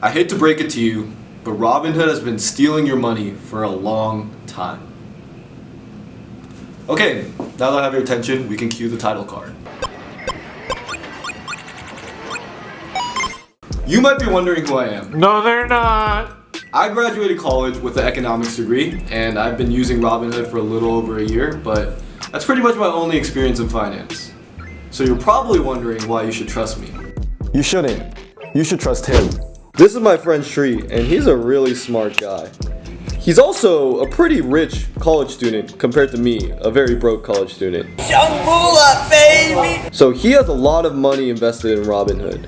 I hate to break it to you, but Robinhood has been stealing your money for a long time. Okay, now that I have your attention, we can cue the title card. You might be wondering who I am. No, they're not. I graduated college with an economics degree, and I've been using Robinhood for a little over a year, but that's pretty much my only experience in finance. So you're probably wondering why you should trust me. You shouldn't. You should trust him. This is my friend Sri, and he's a really smart guy. He's also a pretty rich college student compared to me, a very broke college student. Young moolah, baby! So he has a lot of money invested in Robinhood.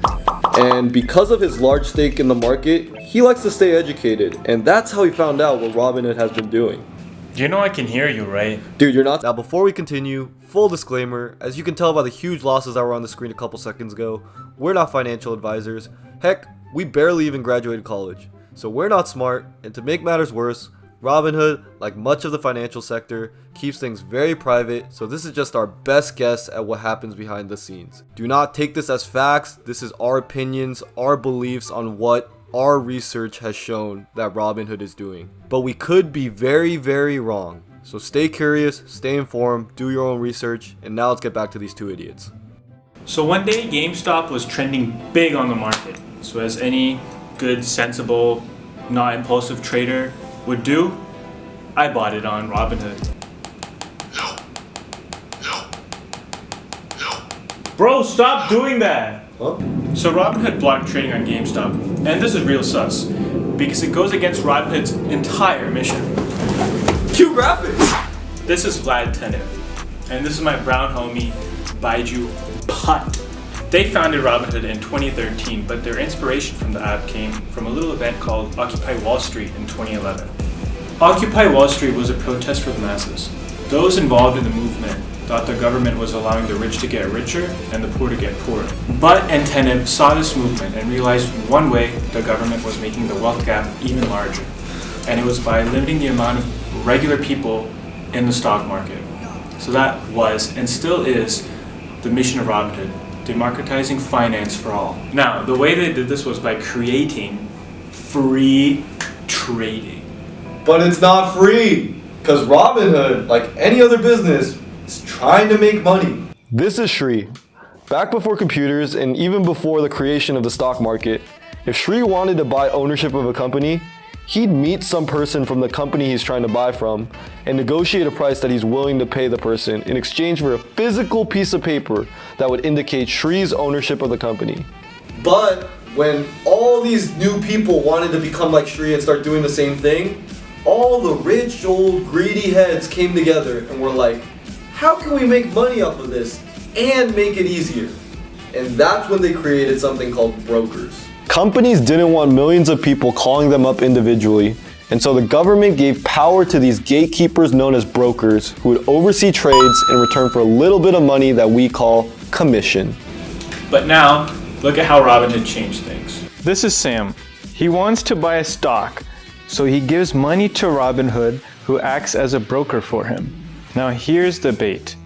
And because of his large stake in the market, he likes to stay educated. And that's how he found out what Robinhood has been doing. You know I can hear you, right? Dude, you're not. Now before we continue, full disclaimer, as you can tell by the huge losses that were on the screen a couple seconds ago, we're not financial advisors. Heck, we barely even graduated college. So we're not smart, and to make matters worse, Robinhood, like much of the financial sector, keeps things very private, so this is just our best guess at what happens behind the scenes. Do not take this as facts. This is our opinions, our beliefs on what our research has shown that Robinhood is doing. But we could be very, very wrong. So stay curious, stay informed, do your own research, and now let's get back to these two idiots. So one day GameStop was trending big on the market. So as any good, sensible, not impulsive trader would do, I bought it on Robinhood. Bro, stop doing that! Huh? So Robinhood blocked trading on GameStop, and this is real sus, because it goes against Robinhood's entire mission. Cue graphics! This is Vlad Tenev, and this is my brown homie, Baiju Bhatt. They founded Robinhood in 2013, but their inspiration from the app came from a little event called Occupy Wall Street in 2011. Occupy Wall Street was a protest for the masses. Those involved in the movement thought the government was allowing the rich to get richer and the poor to get poorer. Bhatt and Tenev saw this movement and realized one way the government was making the wealth gap even larger, and it was by limiting the amount of regular people in the stock market. So that was, and still is, the mission of Robinhood, democratizing finance for all. Now, the way they did this was by creating free trading. But it's not free, because Robinhood, like any other business, is trying to make money. This is Sri. Back before computers and even before the creation of the stock market, if Sri wanted to buy ownership of a company, he'd meet some person from the company he's trying to buy from and negotiate a price that he's willing to pay the person in exchange for a physical piece of paper that would indicate Sri's ownership of the company. But when all these new people wanted to become like Sri and start doing the same thing, all the rich old greedy heads came together and were like, how can we make money off of this and make it easier? And that's when they created something called brokers. Companies didn't want millions of people calling them up individually, and so the government gave power to these gatekeepers known as brokers who would oversee trades in return for a little bit of money that we call commission. But now, look at how Robinhood changed things. This is Sam. He wants to buy a stock, so he gives money to Robinhood, who acts as a broker for him. Now here's the bait.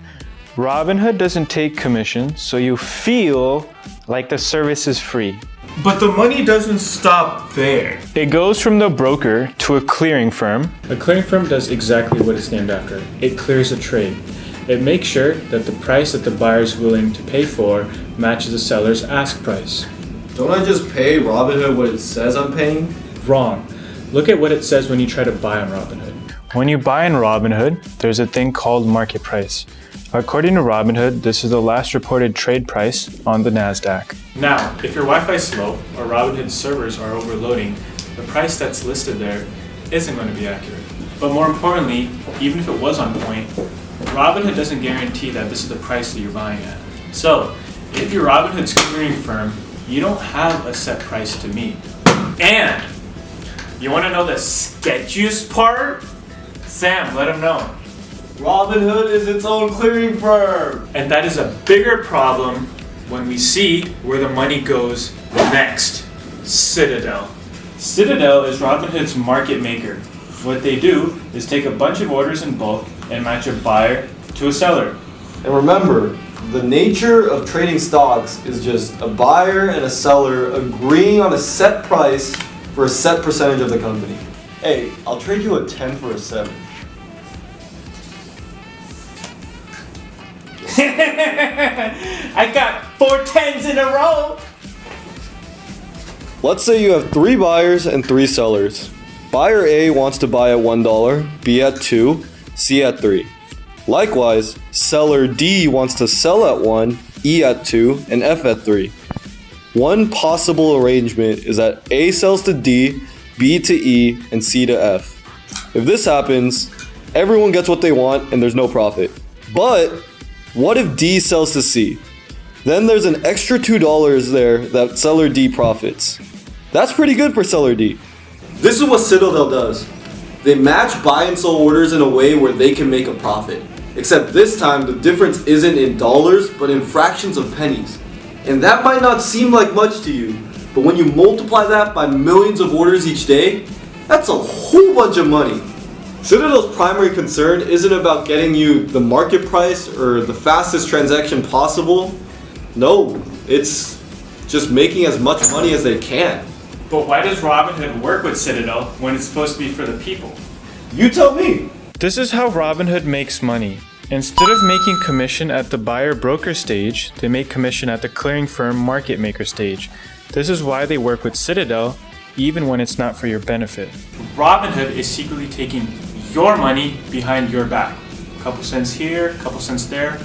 Robinhood doesn't take commission, so you feel like the service is free. But the money doesn't stop there. It goes from the broker to a clearing firm. A clearing firm does exactly what it's named after. It clears a trade. It makes sure that the price that the buyer is willing to pay for matches the seller's ask price. Don't I just pay Robinhood what it says I'm paying? Wrong. Look at what it says when you try to buy on Robinhood. When you buy in Robinhood, there's a thing called market price. According to Robinhood, this is the last reported trade price on the NASDAQ. Now, if your Wi-Fi is slow or Robinhood servers are overloading, the price that's listed there isn't going to be accurate. But more importantly, even if it was on point, Robinhood doesn't guarantee that this is the price that you're buying at. So, if you're Robinhood's clearing firm, you don't have a set price to meet. And, you want to know the sketchiest part? Sam, let him know. Robinhood is its own clearing firm. And that is a bigger problem when we see where the money goes next. Citadel. Citadel is Robinhood's market maker. What they do is take a bunch of orders in bulk and match a buyer to a seller. And remember, The nature of trading stocks is just a buyer and a seller agreeing on a set price for a set percentage of the company. Hey, I'll trade you a 10 for a 7. I got 4 10s in a row. Let's say you have 3 buyers and 3 sellers. Buyer A wants to buy at $1, B at 2, C at 3. Likewise, seller D wants to sell at 1, E at 2, and F at 3. One possible arrangement is that A sells to D, B to E, and C to F. If this happens, everyone gets what they want and there's no profit. But what if D sells to C? Then there's an extra $2 there that seller D profits. That's pretty good for seller D. This is what Citadel does. They match buy and sell orders in a way where they can make a profit. Except this time, the difference isn't in dollars, but in fractions of pennies. And that might not seem like much to you, but when you multiply that by millions of orders each day, that's a whole bunch of money. Citadel's primary concern isn't about getting you the market price or the fastest transaction possible. No, it's just making as much money as they can. But why does Robinhood work with Citadel when it's supposed to be for the people? You tell me. This is how Robinhood makes money. Instead of making commission at the buyer-broker stage, they make commission at the clearing firm market maker stage. This is why they work with Citadel, even when it's not for your benefit. Robinhood is secretly taking your money behind your back. A couple cents here, a couple cents there,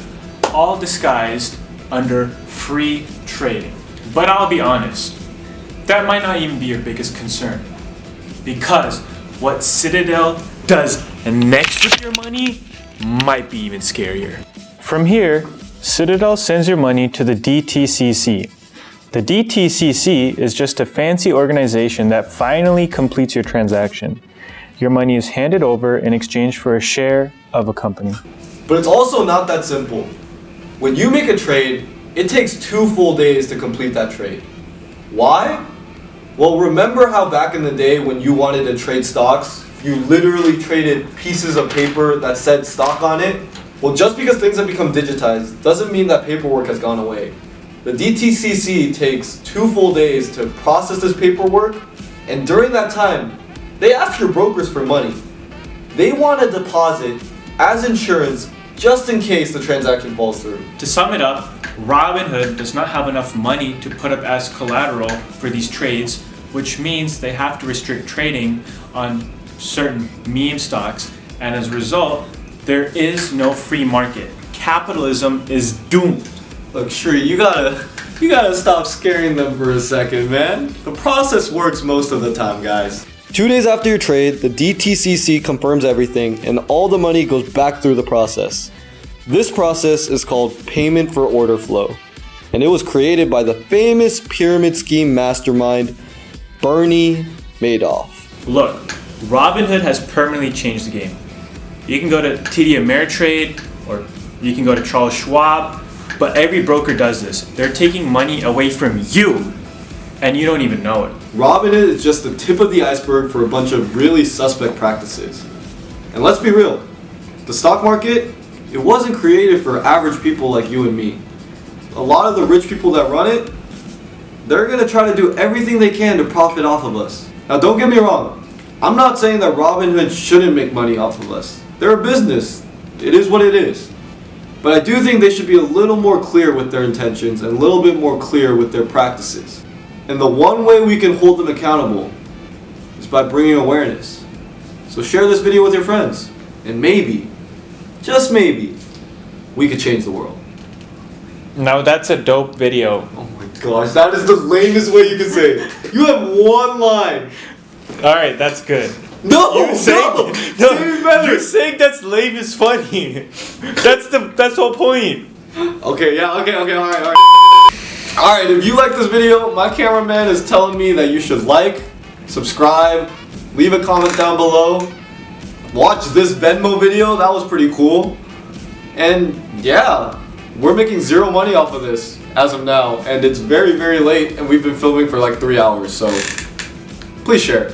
all disguised under free trading. But I'll be honest, that might not even be your biggest concern. Because what Citadel does next with your money might be even scarier. From here, Citadel sends your money to the DTCC. The DTCC is just a fancy organization that finally completes your transaction. Your money is handed over in exchange for a share of a company. But it's also not that simple. When you make a trade, it takes 2 full days to complete that trade. Why? Well, remember how back in the day when you wanted to trade stocks, you literally traded pieces of paper that said stock on it? Well, just because things have become digitized doesn't mean that paperwork has gone away. The DTCC takes 2 full days to process this paperwork, and during that time, they ask your brokers for money. They want a deposit as insurance just in case the transaction falls through. To sum it up, Robinhood does not have enough money to put up as collateral for these trades, which means they have to restrict trading on certain meme stocks, and as a result, there is no free market. Capitalism is doomed. Look, Shri, you gotta stop scaring them for a second, man. The process works most of the time, guys. 2 days after your trade, the DTCC confirms everything and all the money goes back through the process. This process is called payment for order flow, and it was created by the famous pyramid scheme mastermind, Bernie Madoff. Look, Robinhood has permanently changed the game. You can go to TD Ameritrade or you can go to Charles Schwab, but every broker does this. They're taking money away from you, and you don't even know it. Robinhood is just the tip of the iceberg for a bunch of really suspect practices. And let's be real, the stock market, it wasn't created for average people like you and me. A lot of the rich people that run it, they're gonna try to do everything they can to profit off of us. Now don't get me wrong, I'm not saying that Robinhood shouldn't make money off of us. They're a business, it is what it is. But I do think they should be a little more clear with their intentions and a little bit more clear with their practices. And the one way we can hold them accountable is by bringing awareness. So share this video with your friends, and maybe, just maybe, we could change the world. Now that's a dope video. Oh my gosh, that is the lamest way you can say it. You have one line. Alright, that's good. No, You're saying, no, better. you're saying that's lame is funny. That's the whole point. Okay, alright. Alright, if you like this video, my cameraman is telling me that you should like, subscribe, leave a comment down below, watch this Venmo video, that was pretty cool. And yeah, we're making 0 money off of this as of now, and it's very, very late, and we've been filming for like 3 hours, so please share.